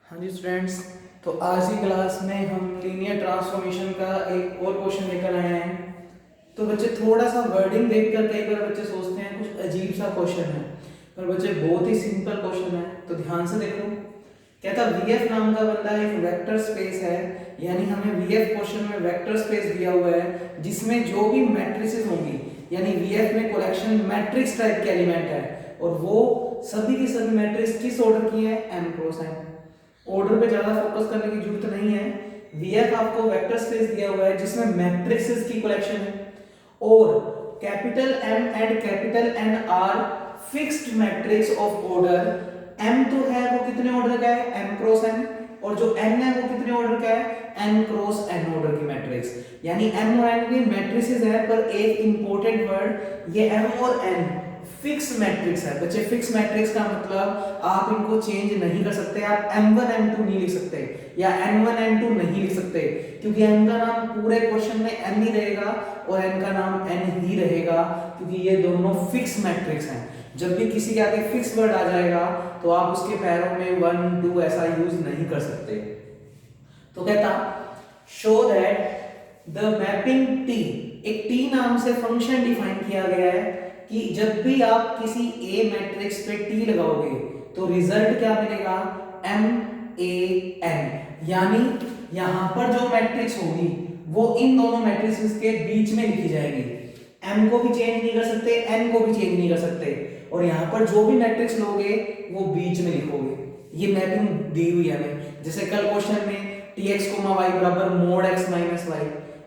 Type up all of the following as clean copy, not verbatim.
हाँ जी स्टूडेंट्स, तो आज की क्लास में हम लीनियर ट्रांसफॉर्मेशन का एक और क्वेश्चन लेकर आए हैं। तो बच्चे थोड़ा सा वर्डिंग देखकर कई बार बच्चे सोचते हैं कुछ अजीब सा क्वेश्चन है, पर बच्चे बहुत ही सिंपल क्वेश्चन है। तो ध्यान से देखो, कहता वीएफ नाम का बंदा एक वेक्टर स्पेस है, यानी हमें वीएफ क्वेश्चन में वेक्टर स्पेस दिया हुआ है जिसमें जो भी मैट्रिसेस होंगी, यानी वीएफ में कलेक्शन मैट्रिक्स टाइप के एलिमेंट है, और वो सभी की सभी मैट्रिक्स किस ऑर्डर की है, m क्रॉस n। ऑर्डर पे ज्यादा फोकस करने की जरूरत नहीं है। वीएफ आपको वेक्टर स्पेस दिया हुआ है जिसमें मैट्रिसेस की कलेक्शन है, और capital M and capital N are fixed matrix of order. M तो है वो कितने ऑर्डर का है, m क्रॉस n, और जो n है वो कितने ऑर्डर का है, n क्रॉस n ऑर्डर की मैट्रिक्स। यानी m और n की मैट्रिसेस है, पर एक इंपॉर्टेंट वर्ड, ये m और n फिक्स मैट्रिक्स है। बच्चे फिक्स मैट्रिक्स का मतलब आप इनको चेंज नहीं कर सकते। आप m1 m2 नहीं लिख सकते या n1 n2 नहीं लिख सकते, क्योंकि m का नाम पूरे क्वेश्चन में m ही रहेगा और n का नाम n ही रहेगा, क्योंकि ये दोनों फिक्स मैट्रिक्स हैं। जब भी किसी के आगे फिक्स वर्ड आ जाएगा तो आप उसके पैरों में 1 2 ऐसा यूज नहीं कर सकते। तो कहता show that the mapping t, एक t नाम से फंक्शन डिफाइन किया गया है कि जब भी आप किसी a मैट्रिक्स पे t लगाओगे तो रिजल्ट क्या मिलेगा, m a n। यानी यहां पर जो मैट्रिक्स होगी वो इन दोनों मैट्रिक्स के बीच में लिखी जाएगी। m को भी चेंज नहीं कर सकते, n को भी चेंज नहीं कर सकते, और यहां पर जो भी मैट्रिक्स लोगे वो बीच में लिखोगे। ये मैपिंग दी हुई है हमें, जैसे कल क्वेश्चन में tx, y बराबर mod x माइनस y,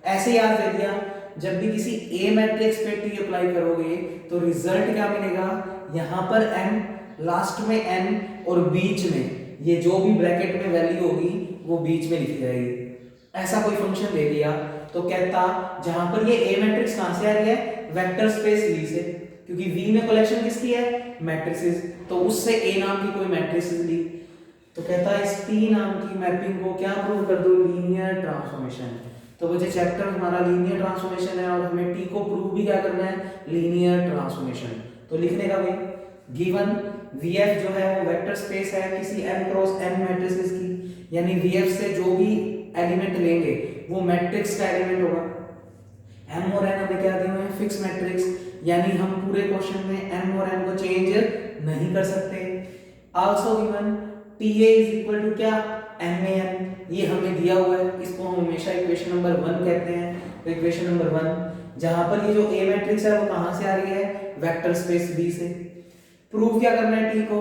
ऐसे याद दे दिया। जब भी किसी a मैट्रिक्स पे t अप्लाई करोगे तो रिजल्ट क्या मिलेगा, यहां पर m, लास्ट में n, और बीच में ये जो भी ब्रैकेट में वैल्यू होगी वो बीच में लिखी जाएगी। ऐसा कोई फंक्शन दे दिया तो कहता जहां पर ये a मैट्रिक्स कहां से आ रही है, वेक्टर स्पेस V से, क्योंकि V में कलेक्शन किसकी है, मैट्रिसेस, तो उससे a नाम की कोई मैट्रिसेस ली। तो कहता है इस t नाम की मैपिंग को क्या प्रूव कर दो, लीनियर ट्रांसफॉर्मेशन। तो बच्चे चैप्टर हमारा लीनियर ट्रांसफॉर्मेशन है और हमें t को प्रूव भी क्या करना है, लीनियर ट्रांसफॉर्मेशन। तो लिखने का भाई, गिवन vf जो है वो वेक्टर स्पेस है किसी m क्रॉस n मैट्रिसेस की, यानी vf से जो भी एलिमेंट लेंगे वो मैट्रिक्स का एलिमेंट होगा। m और n हमें क्या दिए हुए हैं, फिक्स मैट्रिक्स, यानी हम पूरे क्वेश्चन में m और n को चेंज नहीं कर सकते। Also given ta is equal to क्या, man, ये हमें दिया हुआ है, इसको हम हमेशा इक्वेशन नंबर 1 कहते हैं। तो इक्वेशन नंबर 1 जहां पर ये जो a मैट्रिक्स है वो कहां से आ रही है, वेक्टर स्पेस V से। प्रूव क्या करना है t को,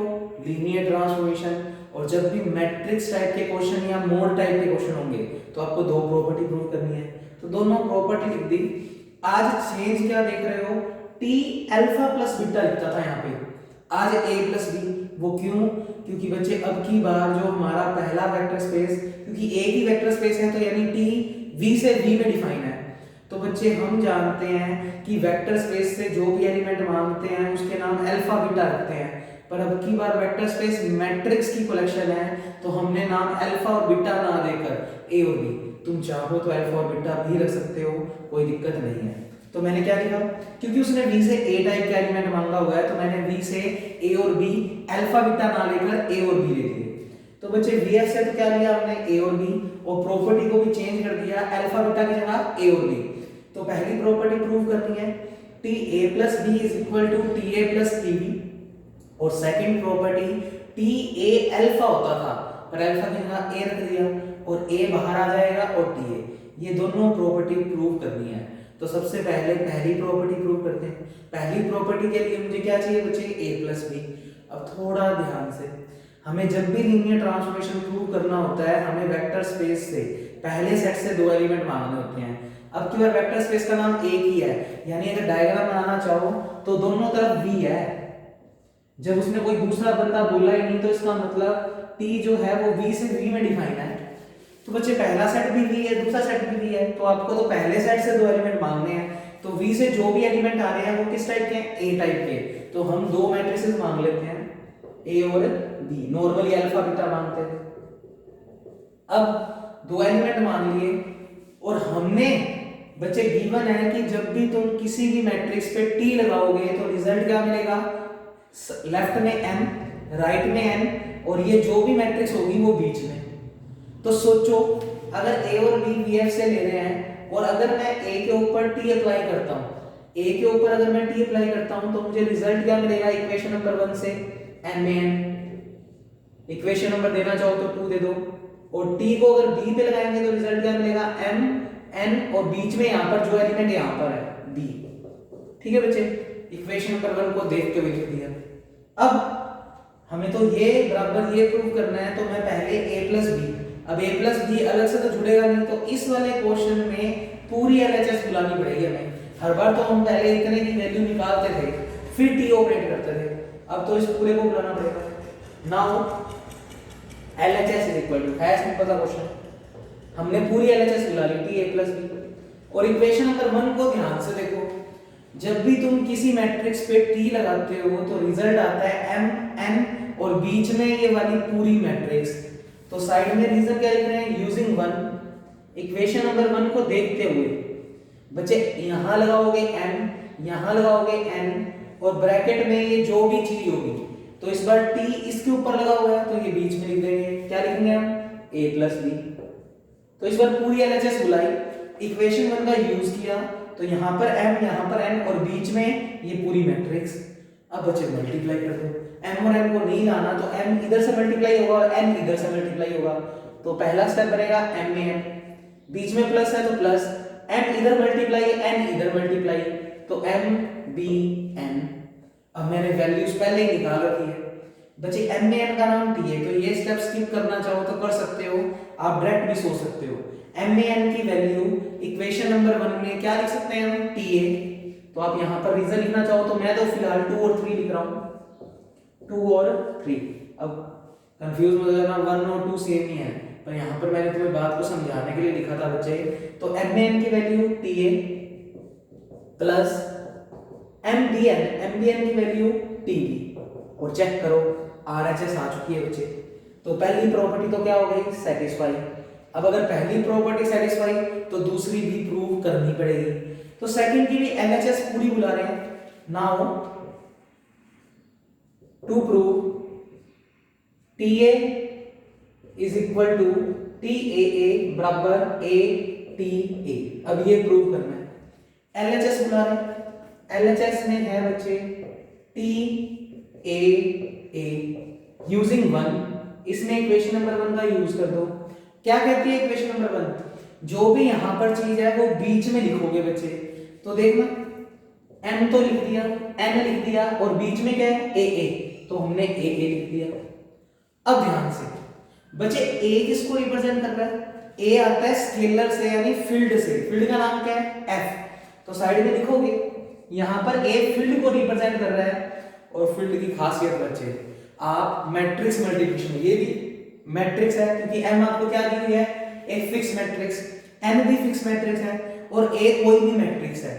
लीनियर ट्रांसफॉर्मेशन। और जब भी मैट्रिक्स टाइप के क्वेश्चन या मोड टाइप के क्वेश्चन होंगे तो आपको दो प्रॉपर्टी प्रूव करनी है, तो दोनों प्रॉपर्टी लिख दी। आज चेंज क्या देख रहे हो, t अल्फा प्लस बीटा लिखता था यहाँ पे, आज a प्लस b। वो क्यों, क्योंकि बच्चे अब की बार जो हमारा पहला वेक्टर स्पेस, क्योंकि a की वेक्टर स्पेस है तो यानी t v से v में डिफाइन है। तो बच्चे हम जानते हैं कि वेक्टर स्पेस से जो भी एलिमेंट मांगते हैं उसके नाम अल्फा बीटा रखते हैं, पर अब की बार वेक्टर स्पेस मैट्रिक्स की कलेक्शन है तो हमने नाम अल्फा और बीटा ना देकर a और b, तुम चाहो तो अल्फा और बीटा भी रख सकते हो, कोई दिक्कत नहीं है। तो मैंने क्या लिखा, क्योंकि उसने v से a टाइप का एलिमेंट मांगा हुआ है तो मैंने v से a और b अल्फा बीटा ना लेकर a और b ले लिए। तो बच्चे vf से तो क्या लिया हमने, a और b, और प्रॉपर्टी को भी चेंज कर दिया, अल्फा बीटा की जगह a और b। तो पहली प्रॉपर्टी प्रूव करनी है, ta plus b is equal to ta plus tb, और सेकंड प्रॉपर्टी ta अल्फा होता था पर अल्फा की जगह a रख दिया और a बाहर आ जाएगा और ta, ये दोनों प्रॉपर्टी प्रूव करनी है। तो सबसे पहले पहली प्रॉपर्टी प्रूव करते हैं। पहली प्रॉपर्टी के लिए मुझे क्या चाहिए बच्चे, a plus b। अब थोड़ा ध्यान से, हमें जब भी लीनियर ट्रांसफॉर्मेशन प्रूव करना होता है हमें वेक्टर स्पेस से पहले सेट से दो एलिमेंट मांगने होते हैं। अब की बार वेक्टर स्पेस का नाम एक ही है, यानी अगर डायग्राम बनाना चाहो तो दोनों तरफ v है। जब उसने कोई दूसरा बंदा बोला ही नहीं तो इसका मतलब t जो है वो v से v में डिफाइन है। तो बच्चे पहला सेट भी v है, दूसरा सेट भी v है, तो आपको तो पहले सेट से दो एलिमेंट मांगने हैं। तो v से जो भी एलिमेंट आ रहे हैं वो किस टाइप के हैं, a टाइप के। तो हम दो मैट्रिसेस मांग लेते हैं, a और b, नॉर्मली अल्फा बीटा मांगते थे। अब दो एलिमेंट मान लिए और हमने बच्चे गिवन है कि जब भी तुम किसी भी मैट्रिक्स पे t लगाओगे तो रिजल्ट क्या मिलेगा, लेफ्ट में m, राइट में n और ये जो भी मैट्रिक्स होगी वो बीच में। तो सोचो अगर ए और बी वीएफ से ले रहे हैं और अगर मैं ए के ऊपर टी अप्लाई करता हूं, ए के ऊपर अगर मैं टी अप्लाई करता हूं तो मुझे रिजल्ट क्या मिलेगा इक्वेशन नंबर 1 से एम में एन। इक्वेशन नंबर देना चाहो तो 2 दे दो, और टी को अगर बी पे लगाएंगे तो रिजल्ट क्या मिलेगा एम एन, और बीच में यहां पर जो एलिमेंट यहां पर है बी। ठीक है बच्चे, इक्वेशन नंबर 1 को देखते हुए लिख दिया। अब हमें तो ये बराबर ये प्रूव करना है, तो मैं पहले a प्लस बी, अब a प्लस बी अलग से तो जुड़ेगा नहीं, तो इस वाले क्वेश्चन में पूरी एलएचएस बुलानी पड़ेगी हमें। हर बार तो हम पहले इतने की वैल्यू निकालते थे फिर टी ऑपरेट करते थे, अब तो इस पूरे को बुलाना पड़ेगा। Now LHS is equal to, है सिंपल सा क्वेश्चन, हमने पूरी एलएचएस बुला ली टी a प्लस बी। और इक्वेशन नंबर 1 को ध्यान से देखो, जब भी तुम किसी मैट्रिक्स पे टी लगाते हो तो रिजल्ट आता है एम एन और बीच में ये वाली पूरी मैट्रिक्स। तो साइड में रीजन क्या लिख रहे हैं, यूजिंग 1। इक्वेशन नंबर 1 को देखते हुए बच्चे यहां लगाओगे m, यहां लगाओगे n, और ब्रैकेट में ये जो भी चीज होगी, तो इस बार t इसके ऊपर लगा हुआ है तो ये बीच में लिख देंगे, क्या लिखेंगे हम a प्लस बी। तो इस बार पूरी एलएचएस बुलाई, इक्वेशन 1 का यूज किया, तो यहां पर m यहां पर n और बीच में ये पूरी मैट्रिक्स। अब बच्चे मल्टीप्लाई कर दो, m और n को नहीं लाना तो m इधर से मल्टीप्लाई होगा और n इधर से मल्टीप्लाई होगा। तो पहला स्टेप बनेगा m में n, बीच में प्लस है तो प्लस, m इधर मल्टीप्लाई n इधर मल्टीप्लाई, तो m b n। अब मैंने वैल्यूज पहले ही निकाल रखी है बच्चे, m में n का नाम t है, तो ये स्टेप स्किप करना चाहो तो कर सकते हो, आप डायरेक्ट भी सोच सकते हो। m में n की वैल्यू इक्वेशन नंबर 1 में क्या लिख सकते हैं हम, ta। तो आप यहां पर रीजन लिखना चाहो तो मैं तो फिलहाल 2 और 3 लिख रहा हूं, 2 और 3। अब कंफ्यूज मत होना, 1 और 2 सेम ही है, पर यहां पर मैंने तुम्हें बात को समझाने के लिए लिखा था बच्चे। तो m में n की वैल्यू ta प्लस mbn की वैल्यू tb, और चेक करो RHS आ चुकी है बच्चे। तो पहली प्रॉपर्टी तो क्या हो गई, सेटिस्फाई। अब अगर पहली प्रॉपर्टी सेटिस्फाई तो दूसरी भी प्रूव करनी पड़ेगी, तो सेकंड की भी एलएचएस पूरी बुला रहे हैं। Now to prove TA is equal to TAA बराबर ATA, अब ये प्रूव करना है। एलएचएस बुला रहे हैं, एलएचएस में है बच्चे TAA यूजिंग 1, इसमें इक्वेशन नंबर 1 का यूज कर दो। क्या कहती है इक्वेशन नंबर 1, जो भी यहां पर चीज है वो बीच में लिखोगे बच्चे। तो देखना m तो लिख दिया, n लिख दिया, और बीच में क्या है AA, तो हमने AA लिख दिया। अब ध्यान से बच्चे A किसको रिप्रेजेंट कर रहा है, A आता है स्केलर से यानी फील्ड से, फील्ड का नाम क्या है F। तो साइड में लिखोगे यहां पर A फील्ड को रिप्रेजेंट कर रहा है, और फील्ड की खासियत बच्चे आप मैट्रिक्स मल्टीप्लिकेशन, ये भी मैट्रिक्स है क्योंकि m आपको क्या दी हुई है, एक फिक्स मैट्रिक्स, n भी फिक्स मैट्रिक्स है, और a कोई भी मैट्रिक्स है।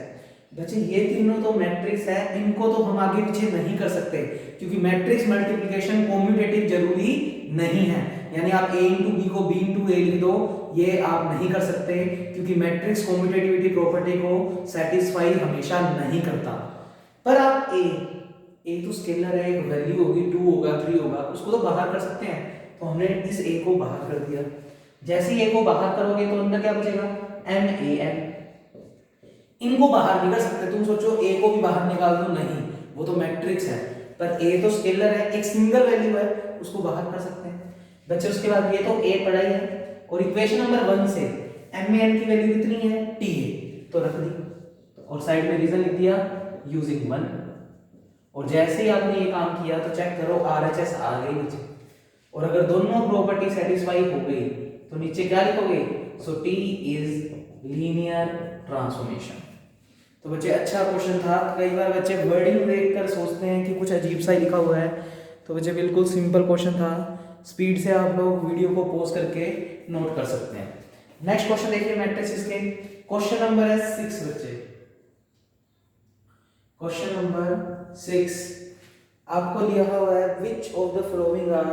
बच्चे ये तीनों तो मैट्रिक्स है, इनको तो हम आगे पीछे नहीं कर सकते क्योंकि मैट्रिक्स मल्टीप्लिकेशन कॉम्यूटेटिव जरूरी नहीं है, यानी आप a into b को b into a लिख दो, ये आप नहीं कर सकते क्योंकि मैट्रिक्स कॉम्यूटेटिविटी प्रॉपर्टी को सेटिस्फाई हमेशा नहीं करता। पर आप a तो स्केलर है, एक वैल्यू होगी 2 होगा 3 होगा, उसको तो बाहर कर सकते हैं, तो हमने इस a को बाहर कर दिया। जैसे ही a को बाहर करोगे तो अंदर क्या बचेगा, MAN। इनको बाहर नहीं कर सकते, तुम सोचो a को भी बाहर निकाल दो, नहीं, वो तो मैट्रिक्स है, पर a तो स्केलर है, एक सिंगल वैल्यू है, उसको बाहर कर सकते हैं बच्चे। उसके बाद ये तो a पढ़ा ही है, और इक्वेशन नंबर 1 से MAN की वैल्यू कितनी है, TA, तो रख दी, और साइड में रीजन लिख दिया यूजिंग 1। और जैसे ही आपने ये काम किया तो चेक करो RHS आ गई नीचे, और अगर दोनों प्रॉपर्टी सेटिस्फाई हो गई तो नीचे क्या लिखोगे, सो T इज लीनियर ट्रांसफॉर्मेशन। तो बच्चे अच्छा क्वेश्चन था। कई बार बच्चे वर्डिंग देखकर सोचते हैं कि कुछ अजीब सा ही लिखा हुआ है, तो बच्चे बिल्कुल सिंपल क्वेश्चन था, स्पीड से आप लोग वीडियो को पॉज करके नोट कर सकते हैं। नेक्स्ट क्वेश्चन देखिए मैट्रिसेस के, क्वेश्चन नंबर है 6 बच्चे। क्वेश्चन नंबर 6 आपको दिया हुआ है which of the following are,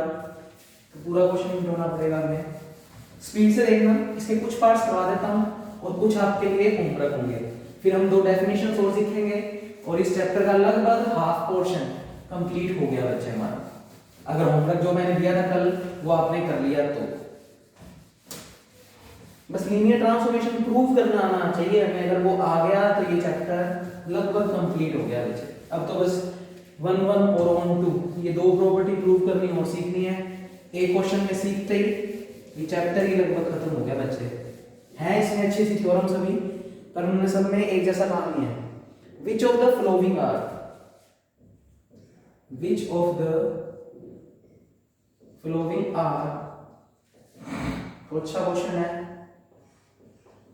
तो पूरा क्वेश्चन ढूंढना पड़ेगा हमें, स्पीड से देखना, इसके कुछ पार्ट्स करवा देता हूं और कुछ आपके लिए होमवर्क होंगे, फिर हम 2 डेफिनेशन और सीखेंगे, और इस चैप्टर का लगभग हाफ पोर्शन कंप्लीट हो गया बच्चे हमारा। अगर होमवर्क जो मैंने दिया था कल वो आपने कर लिया तो बस लीनियर ट्रांसफॉर्मेशन प्रूव करना आना चाहिए हमें। अगर वो आ गया तो ये चैप्टर लगभग कंप्लीट हो गया बच्चे। अब तो बस 1 1 और 1 2 ये दो प्रॉपर्टी प्रूव करनी और सीखनी है। एक क्वेश्चन में सीखते ही ये चैप्टर ही लगभग खत्म हो गया बच्चे। हैं इसमें अच्छी सी थ्योरम सभी, पर उनमें सब में एक जैसा काम नहीं है। Which of the following are, which of the following are, तो अच्छा क्वेश्चन है।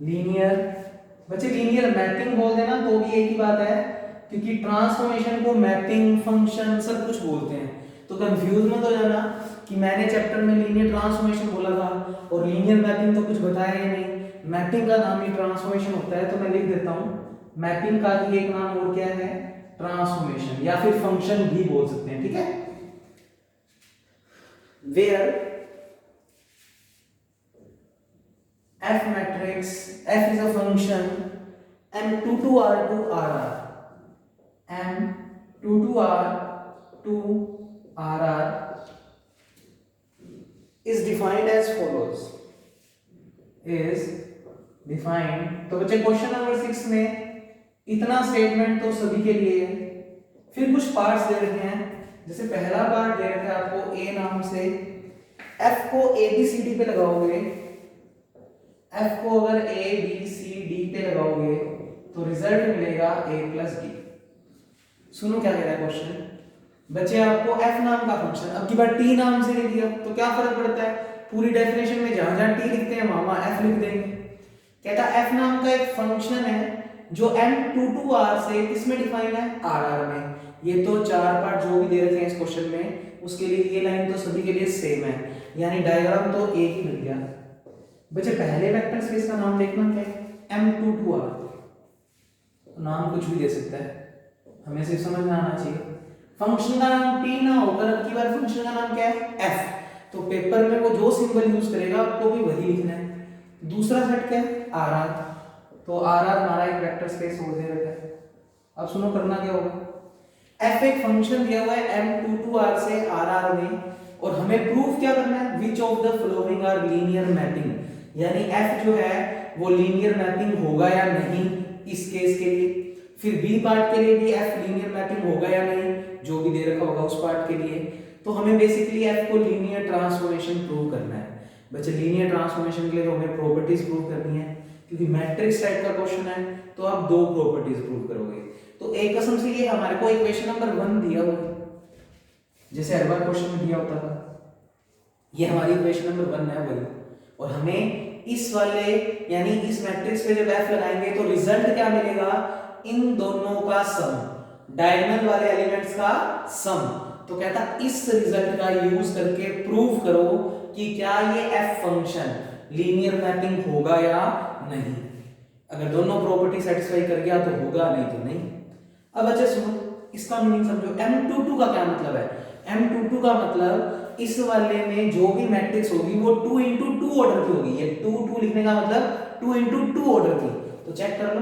लीनियर, बच्चे लीनियर मैपिंग बोल देना तो भी एक ही बात है, क्योंकि ट्रांसफॉर्मेशन को मैपिंग फंक्शन सब कुछ बोलते हैं। तो कंफ्यूज मत हो जाना कि मैंने चैप्टर में लीनियर ट्रांसफॉर्मेशन बोला था और लीनियर मैपिंग तो कुछ बताया ही नहीं। मैपिंग का नाम ही ट्रांसफॉर्मेशन होता है, तो मैं लिख देता हूं मैपिंग का ही एक नाम और क्या है, ट्रांसफॉर्मेशन, या फिर फंक्शन भी बोल सकते हैं, ठीक है। Where F matrix, F is a function M2 to R to RR, M2 to R to RR is defined as follows, is defined। तो बच्चे क्वेश्चन नंबर 6 में इतना स्टेटमेंट तो सभी के लिए है। फिर कुछ पार्ट्स दे रखे हैं, जैसे पहला पार्ट दे रखा है आपको A नाम से, F को ABCD पे लगाओगे, F को अगर A B C D पे लगाओगे तो रिजल्ट मिलेगा A प्लस D। सुनो क्या कह रहा है क्वेश्चन, बच्चे आपको F नाम का फंक्शन अब की बार T नाम से नहीं दिया तो क्या फर्क पड़ता है, पूरी डेफिनेशन में जहां जहां T लिखते हैं वहां F लिख देंगे। कहता F नाम का एक फंक्शन है जो M2 to R से किसमें डिफाइन है, RR में। ये तो चार पार्ट जो भी दे रखे हैं इस क्वेश्चन में, उसके लिए ये लाइन तो सभी के लिए सेम है, यानी डायग्राम तो एक ही मिल गया। बच्चे पहले वेक्टर स्पेस का नाम देखना क्या है, M2 to R, नाम कुछ भी दे सकता है, हमें सिर्फ समझ में आना चाहिए। फंक्शन का नाम T ना होकर अब की बार फंक्शन का नाम क्या है, F, तो पेपर में वो जो सिंबल यूज करेगा आपको भी वही लिखना है। दूसरा सेट क्या है, RR, तो RR हमारा एक वेक्टर स्पेस हो दे रखा है। अब सुनो करना क्या होगा, F एक फंक्शन दिया हुआ है M2 to R से RR में, और हमें प्रूफ क्या करना है, which of the following are linear mapping, यानी F जो है वो लीनियर मैपिंग होगा या नहीं इस केस के लिए। फिर B पार्ट के लिए भी F लीनियर मैपिंग होगा या नहीं, जो भी दे रखा होगा उस पार्ट के लिए। तो हमें बेसिकली F को लीनियर ट्रांसफॉर्मेशन प्रूव करना है। बच्चे लीनियर ट्रांसफॉर्मेशन के लिए तो हमें प्रॉपर्टीज प्रूव करनी है, क्योंकि मैट्रिक्स टाइप का क्वेश्चन है तो आप दो प्रॉपर्टीज प्रूव करोगे। तो एक कसम से ये हमारे को इक्वेशन नंबर 1 दिया हुआ है, जैसे हर बार क्वेश्चन में दिया होता था, ये हमारी इक्वेशन नंबर 1 है वही, और हमें इस वाले यानी इस मैट्रिक्स पे जब F लगाएंगे तो रिजल्ट क्या मिलेगा, इन दोनों का सम, डायगोनल वाले एलिमेंट्स का सम। तो कहता इस रिजल्ट का यूज करके प्रूव करो कि क्या ये F फंक्शन लीनियर मैपिंग होगा या नहीं। अगर दोनों प्रॉपर्टी सेटिस्फाई कर गया तो होगा, नहीं तो नहीं। अब अच्छा सुनो इसका मीनिंग समझो, M22 का क्या मतलब है, M22 का मतलब इस वाले में जो भी मैट्रिक्स होगी वो 2 into 2 ऑर्डर की होगी। ये 2 लिखने का मतलब 2 into 2 ऑर्डर की। तो चेक कर लो,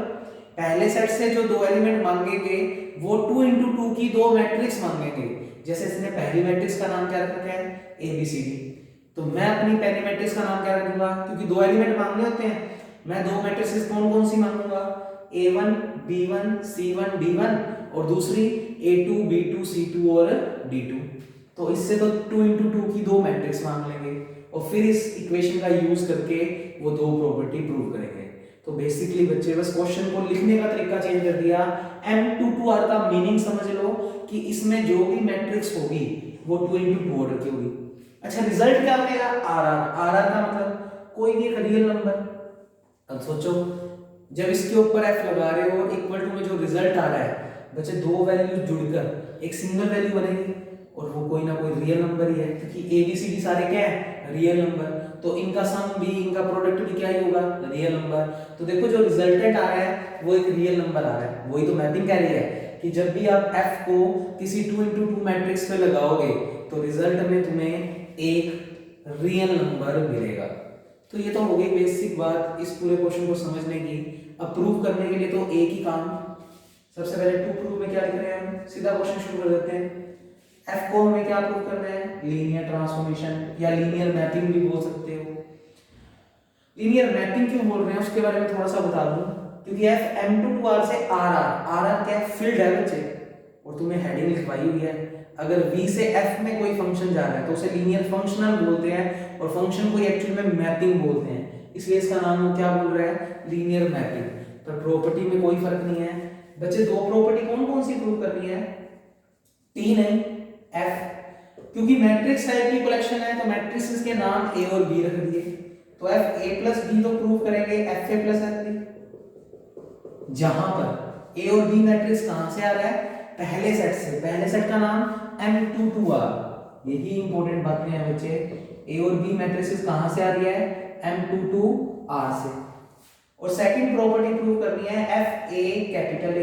पहले सेट से जो दो एलिमेंट मांगेंगे वो 2 into 2 की दो मैट्रिक्स मांगेंगे। जैसे इसने पहली मैट्रिक्स का नाम क्या रखा है, ABCD, तो मैं अपनी पहली मैट्रिक्स का नाम क्या रखूंगा, क्योंकि दो एलिमेंट मांगने होते हैं, मैं दो मैट्रिक्स कौन कौन सी मांगूंगा, A1 B1 C1 D1, और दूसरी A2 B2 C2 और D2। तो इससे तो 2 into 2 की दो मैट्रिक्स मांग लेंगे और फिर इस इक्वेशन का यूज करके वो दो प्रॉपर्टी प्रूव करेंगे। तो बेसिकली बच्चे बस क्वेश्चन को लिखने का तरीका चेंज कर दिया। M2 to R का मीनिंग समझ लो कि इसमें जो भी मैट्रिक्स होगी वो 2 into 2 ऑर्डर की होगी। अच्छा रिजल्ट क्या मिलेगा, RR का मतलब कोई भी एक रियल नंबर। अब सोचो जब इसके ऊपर F लगा रहे हो और इक्वल टू में जो रिजल्ट आ रहा है, बच्चे दो वैल्यूज जुड़कर एक सिंगल वैल्यू बनेगी और वो कोई ना कोई रियल नंबर ही है, क्योंकि ABCD सारे क्या है, रियल नंबर, तो इनका सम भी इनका प्रोडक्ट भी क्या ही होगा, रियल नंबर। तो देखो जो रिजल्टेंट आ रहा है वो एक रियल नंबर आ रहा है। वही तो मैपिंग कह रही है कि जब भी आप F को किसी 2 into 2 मैट्रिक्स पे लगाओगे तो रिजल्ट में तुम्हें एक रियल नंबर मिलेगा। तो ये तो हो गई बेसिक बात इस पूरे क्वेश्चन को समझने की। अब प्रूव करने के लिए तो एक ही काम, सबसे पहले टू प्रूव में क्या लिख रहे हैं हम, सीधा क्वेश्चन शुरू कर देते हैं। एफ को हमें क्या प्रूव करना है, लीनियर ट्रांसफॉर्मेशन या लीनियर मैपिंग भी बोल सकते हो। लीनियर मैपिंग क्यों बोल रहे हैं उसके बारे में थोड़ा सा बता दूं, क्योंकि एफ M2 to R से आर क्या है, फील्ड है बच्चे, और तुम्हें हेडिंग लिखवाई हुई है। अगर V से F में कोई फंक्शन जा रहा है तो उसे लीनियर फंक्शनल बोलते हैं, और फंक्शन को एक्चुअली में मैपिंग बोलते हैं, इसलिए इसका नाम वो क्या बोल रहा है, लीनियर मैपिंग। पर प्रॉपर्टी में कोई फर्क नहीं है बच्चे। दो प्रॉपर्टी कौन कौन सी प्रूव करनी है, T नहीं F, क्योंकि मैट्रिक्स टाइप की कलेक्शन है तो मैट्रिक्स के नाम A और B रख दिए, तो F A plus B तो प्रूव करेंगे F A plus F B, जहां पर A और B मैट्रिक्स कहां से आ रहा है, पहले सेट से। पहले सेट का नाम M2 to R, यही इंपॉर्टेंट बातें हैं बच्चे। A और B मैट्रिक्स कहां से आ रही है, M2 to R से। और सेकंड प्रॉपर्टी प्रूव करनी है F A कैपिटल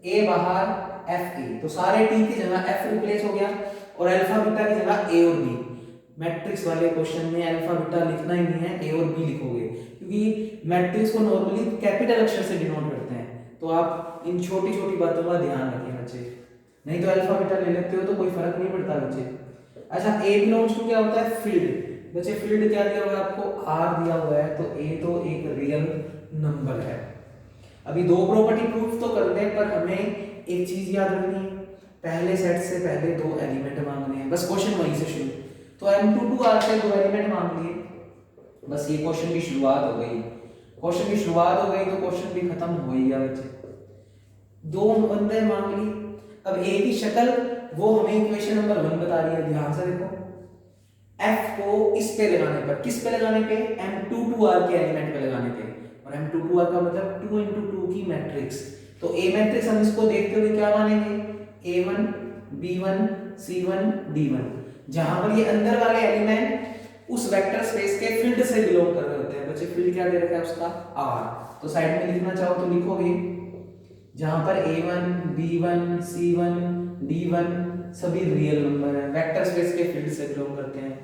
A बाहर F A, तो सारे T की जगह F रिप्लेस हो गया, और अल्फा बीटा की जगह A और B। मैट्रिक्स वाले क्वेश्चन में अल्फा बीटा लिखना ही नहीं है, A और B लिखोगे, क्योंकि मैट्रिक्स को नॉर्मली कैपिटल अक्षर से डिनोट करते हैं। तो आप इन छोटी छोटी बातों का ध्यान रखिए बच्चे, नहीं तो अल्फा बीटा ले लेते हो तो कोई फर्क नहीं पड़ता बच्चे। अच्छा, A बिलोंग्स टू क्या होता है, फील्ड। बच्चे फील्ड क्या दिया हुआ है आपको, R दिया हुआ है, तो A तो एक रियल नंबर है। अभी दो प्रॉपर्टी प्रूफ तो कर दें, पर हमें एक चीज याद रखनी है, पहले सेट से पहले दो एलिमेंट मांगने हैं, बस क्वेश्चन वहीं से शुरू। तो M2 to R से दो एलिमेंट मांग लिए, बस ये क्वेश्चन की शुरुआत हो गई। क्वेश्चन की शुरुआत हो गई तो क्वेश्चन भी खत्म हो ही गया बच्चे। दो बंदे मांग ली, अब A की शक्ल वो हमें इक्वेशन नंबर 1 बता रही है, ध्यान से देखो। F को इस पे लगाने पर, किस पे लगाने पे, M2 to R के एलिमेंट पे लगाने पे, और M2 to R का मतलब 2 into 2 की मैट्रिक्स। तो A मैट्रिक्स हम इसको देखते हुए क्या मानेंगे, A1 B1 C1 D1, जहां पर ये अंदर वाले एलिमेंट उस वेक्टर स्पेस के फील्ड से बिलोंग कर रहे होते हैं। बच्चे फील्ड क्या दे रखा है उसका, R, तो साइड में लिखना चाहो तो लिखोगे, जहां पर A1 B1 C1 D1 सभी रियल नंबर है, वेक्टर स्पेस के फील्ड से बिलोंग करते हैं।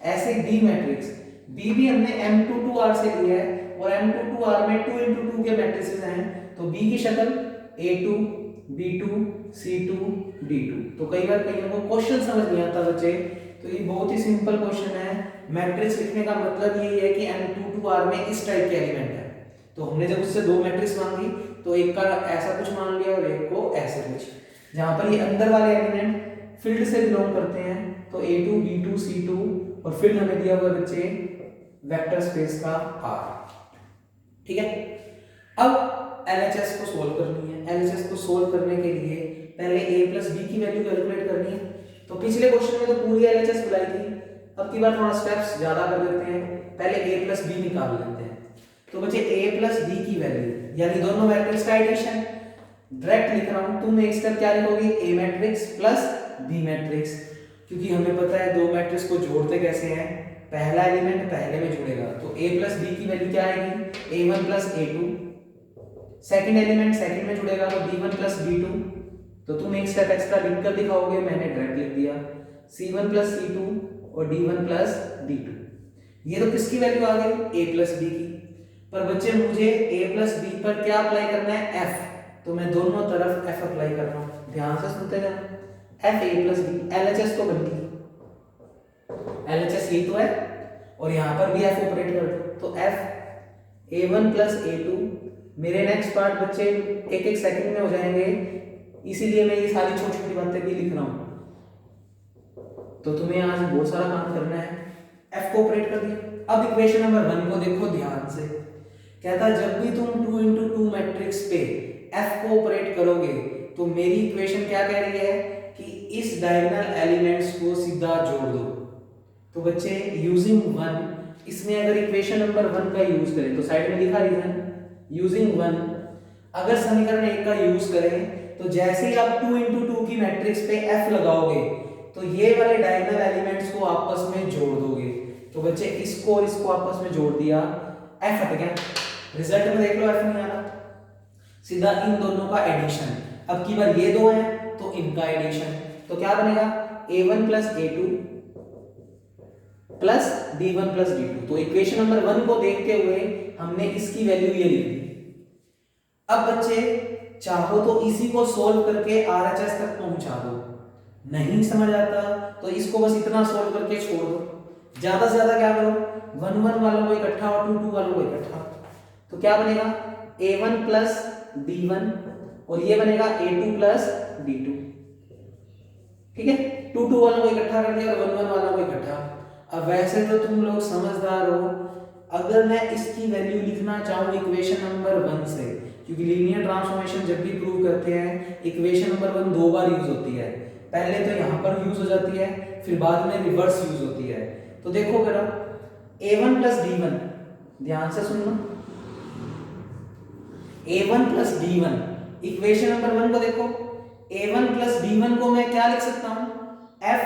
ऐसे B मैट्रिक्स, B भी हमने M2 to R से लिया है, और M2 to R में 2 into 2 के मैट्रिसेस हैं, तो B की शक्ल A2 B2 C2 D2। तो कई बार कईयों को क्वेश्चन समझ नहीं आता बच्चे, तो ये बहुत ही सिंपल क्वेश्चन है। मैट्रिक्स लिखने का मतलब यही है कि M2 to R में इस टाइप के एलिमेंट है, तो हमने जब उससे दो मैट्रिक्स मांगी तो एक का ऐसा कुछ मान लिया और एक को ऐसे कुछ, जहां पर ये अंदर वाले एलिमेंट फील्ड से बिलोंग करते हैं, तो A2 B2 C2, और फील्ड हमें दिया हुआ बच्चे वेक्टर स्पेस का R। ठीक है, अब LHS को सोल्व करनी है। LHS को सोल्व करने के लिए पहले A plus B की वैल्यू कैलकुलेट करनी है। तो पिछले क्वेश्चन में तो पूरी LHS बुलाई थी, अब की बार थोड़ा स्टेप्स ज्यादा कर देते हैं, पहले A plus B निकाल लेते हैं। तो बच्चे A plus B की वैल्यू, यानी दोनों मैट्रिक्स का एडिशन, डायरेक्ट लिख रहा हूं, तुम एक स्टेप क्या लिखोगे, A matrix plus B matrix, क्योंकि हमें पता है दो मैट्रिक्स को जोड़ते कैसे हैं, पहला एलिमेंट पहले में जुड़ेगा, तो A plus B की वैल्यू क्या आएगी, A1 plus A2, second element second में जुड़ेगा तो B1 plus B2, तो तुम एक स्टेप एक्स्ट्रा लिख कर दिखाओगे, मैंने डायरेक्ट लिख दिया C1 plus C2 और D1 plus D2। ये तो किसकी वैल्यू आ गई, A plus B की, पर बच्चे मुझे A plus B पर क्या अप्लाई करना है, F, तो मैं दोनों तरफ F अप्लाई कर रहा हूं, ध्यान से सुनते जाना। F A plus B, LHS तो बन गई, LHS यही तो है, और यहां पर भी F ऑपरेट कर दो, तो F A1 plus A2। मेरे नेक्स्ट पार्ट बच्चे एक एक सेकंड में हो जाएंगे, इसीलिए मैं ये सारी छोटी छोटी बातें भी लिख रहा हूं, तो तुम्हें आज बहुत सारा काम करना है। F को ऑपरेट कर दिया। अब इक्वेशन नंबर 1 को देखो ध्यान से, कहता है जब भी तुम 2 into 2 मैट्रिक्स पे F को ऑपरेट करोगे तो मेरी इक्वेशन क्या कह रही है कि इस डायगोनल एलिमेंट्स को सीधा जोड़ दो। तो बच्चे यूजिंग 1, इसमें अगर इक्वेशन नंबर 1 का यूज करें तो साइड में लिखा रीजन यूजिंग 1, अगर समीकरण 1 का यूज करें तो जैसे ही आप 2 into 2 की मैट्रिक्स पे F लगाओगे तो ये वाले डायगोनल एलिमेंट्स को आपस में जोड़ दोगे। तो बच्चे इसको और इसको आपस में जोड़ दिया, F हट गया, रिजल्ट में देख लो F नहीं आ रहा, सीधा इन दोनों का एडिशन। अब की बार ये दो हैं तो इनका एडिशन, तो क्या बनेगा A1 plus A2 plus D1 plus D2। तो इक्वेशन नंबर 1 को देखते हुए हमने इसकी वैल्यू ये लिख दी। अब बच्चे चाहो तो इसी को सोल्व करके RHS तक पहुंचा दो, नहीं समझ आता तो इसको बस इतना सोल्व करके छोड़ दो। ज्यादा से ज्यादा क्या करो, 1 1 वालों को इकट्ठा और 2 2 वालों को इकट्ठा। तो क्या बनेगा, a1 प्लस b1 और ये बनेगा a2 प्लस b2। ठीक है, 2 2 वालों को इकट्ठा कर दिया और 1 1 वालों को इकट्ठा। अब वैसे तो तुम लोग समझदार हो, अगर मैं इसकी वैल्यू लिखना चाहूँ इक्वेशन नंबर 1 से, क्योंकि लीनियर ट्रांसफॉर्मेशन जब भी प्रूव करते हैं इक्वेशन नंबर 1 दो बार यूज होती है। पहले तो यहाँ पर यूज हो जाती है, फिर बाद में रिवर्स यूज होती है। तो देखो जरा, a1 प्लस d1, ध्यान से सुनना, a1 plus d1, equation number 1 को देखो, a1 प्लस d1 को मैं क्या लिख सकता हूँ, f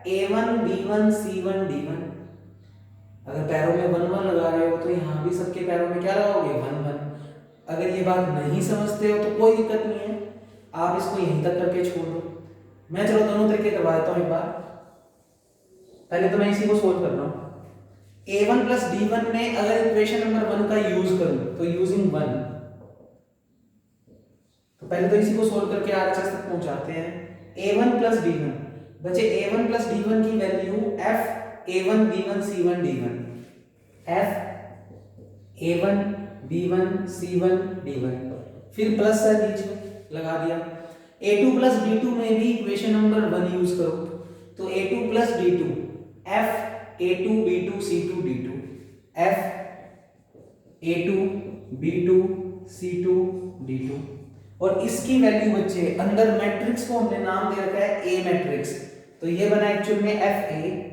a1 b1 c1 d1। अगर पैरों में 1 1 लगा रहे हो तो यहाँ भी सबके पैरों में क्या लगाओगे, 1 1। अगर ये बात नहीं समझते हो तो कोई दिक्कत नहीं है, आप इसको यहीं तक करके छोड़ दो। मैं चलो दोनों तरीके करवा देता हूँ एक बार। पहले तो मैं इसी को सोल्व कर रहा हूँ। a1 प्लस d1 में अगर इक्वेशन नंबर 1 का यूज करूं तो यूजिंग 1, तो पहले तो इसी को सोल्व करके आरएचएस तक पहुंचाते हैं। a1 प्लस d1 बचे, a1 प्लस d1 की value f a1 b1 c1 d1, f a1 b1 c1 d1, फिर प्लस है बीच में लगा दिया। a2 प्लस d2 में भी इक्वेशन नंबर 1 यूज करो, तो a2 plus d2 f a2 b2 c2 d2, f a2 b2 c2 d2। और इसकी वैल्यू बच्चे, अंदर मैट्रिक्स को हमने नाम दे रखा है ए मैट्रिक्स, तो ये बना एक्चुअल में एफ ए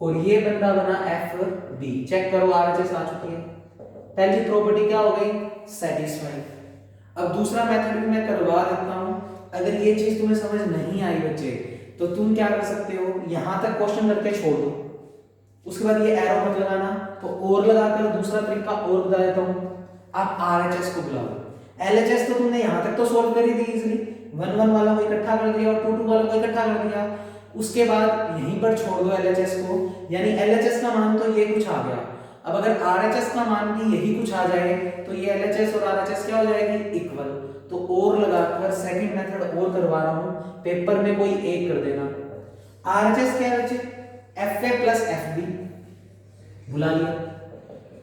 और ये बंदा बना एफ बी। चेक करो आरएचएस आ चुकी है। पहली प्रॉपर्टी क्या हो गई, सेटिस्फाइड। अब दूसरा मेथड भी मैं करवा देता हूं। अगर ये चीज तुम्हें समझ नहीं आई बच्चे तो तुम क्या कर सकते हो, यहां तक क्वेश्चन करके छोड़ दो, उसके बाद ये एरो मत लगाना, तो और लगाकर दूसरा तरीका और बता देता हूं। आप आरएचएस को बुलाओ। एलएचएस तो तुमने यहां तक तो सॉल्व कर ही दी इजीली, 1 1 वालों को इकट्ठा कर दिया और 2 2 वालों को इकट्ठा कर दिया। उसके बाद यहीं पर छोड़ दो एलएचएस को, यानी एलएचएस का मान तो ये कुछ आ गया। अब अगर आरएचएस का मान भी यही कुछ आ जाए तो ये एलएचएस और आरएचएस क्या हो जाएगी, इक्वल। तो और लगाकर सेकंड मेथड और करवा रहा हूं, पेपर में कोई एक कर देना। आरएचएस क्या है बच्चे, एफए प्लस एफबी, बुला लिया,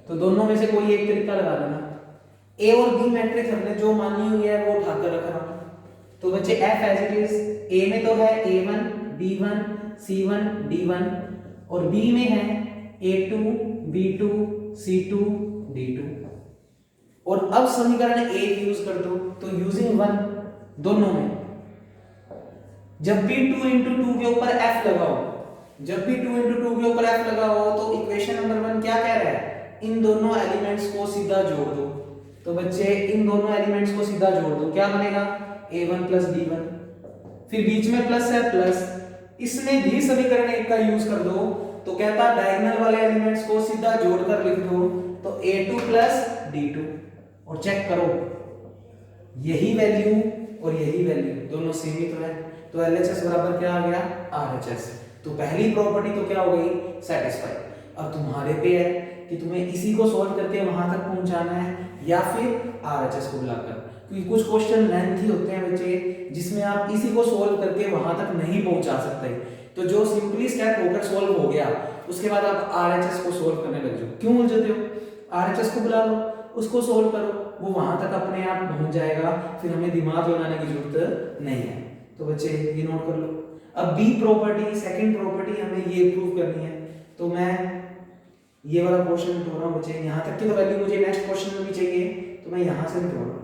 तो दोनों में से कोई एक तरीका लगा देना। ए और बी मैट्रिक्स हमने जो मानी हुई है वो उठाकर रख रहा हूं, तो बच्चे एफ एज इट इज, ए में तो है a1 b1 c1 d1 और बी में है a2 b2 c2 d2। और अब समीकरण एक यूज कर दो, तो यूजिंग 1 दोनों में, जब भी 2 into 2 के ऊपर f लगाओ, जब भी 2 into 2 के ऊपर f लगाओ तो इक्वेशन नंबर 1 क्या कह रहा है, इन दोनों एलिमेंट्स को सीधा जोड़ दो। तो बच्चे इन दोनों एलिमेंट्स को सीधा जोड़ दो, क्या बनेगा, a1 प्लस d1, फिर बीच में प्लस है प्लस, इसमें भी समीकरण एक का यूज कर दो, तो कहता डायगोनल वाले एलिमेंट्स को सीधा जोड़कर लिख दो, तो a2 प्लस d2। और चेक करो यही वैल्यू और यही वैल्यू दोनों सेम ही तो है, तो LHS बराबर क्या आ गया, RHS। तो पहली प्रॉपर्टी तो क्या हो गई, सेटिस्फाइड। अब तुम्हारे पे है कि तुम्हें इसी को सॉल्व करके वहां तक पहुंचाना है या फिर RHS को बुलाकर, क्योंकि कुछ क्वेश्चन लेंथी होते हैं बच्चे जिसमें आप इसी को सॉल्व करके वहां तक नहीं पहुंचा सकते। तो जो सिंपली स्टेप होकर सॉल्व हो गया उसके बाद आप RHS को सॉल्व करने लग जाओ। क्यों उलझते हो, RHS को बुला लो, उसको सॉल्व करो, वो वहां तक अपने आप पहुंच जाएगा, फिर हमें दिमाग लगाने की जरूरत नहीं है। तो बच्चे ये नोट कर लो। अब बी प्रॉपर्टी, सेकंड प्रॉपर्टी हमें ये प्रूव करनी है, तो मैं ये वाला क्वेश्चन लिख रहा हूं बच्चे, यहां तक की तो वैल्यू मुझे नेक्स्ट क्वेश्चन में भी चाहिए, तो मैं यहां से लिख रहा हूं।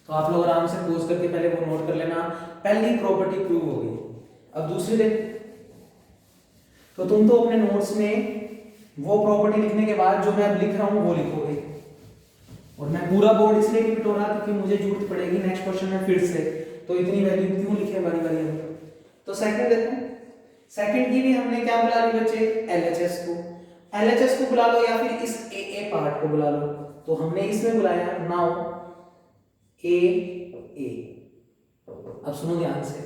तो आप लोग आराम से पॉज करके पहले वो नोट कर लेना, पहली प्रॉपर्टी प्रूव हो गई। अब दूसरी देख, तो तुम तो अपने नोट्स में वो प्रॉपर्टी लिखने के बाद जो मैं अब लिख रहा हूं वो लिखोगे, और मैं पूरा बोर्ड इसलिए नहीं बिटोरा क्योंकि मुझे जरूरत पड़ेगी नेक्स्ट क्वेश्चन में फिर से, तो इतनी वैल्यू क्यों लिखे बारी बारी में। तो सेकंड देखो, सेकंड की भी हमने क्या बुला ली बच्चे, LHS को। LHS को बुला लो या फिर इस AA पार्ट को बुला लो, तो हमने इसमें बुलाया नाउ AA। अब सुनो ध्यान से,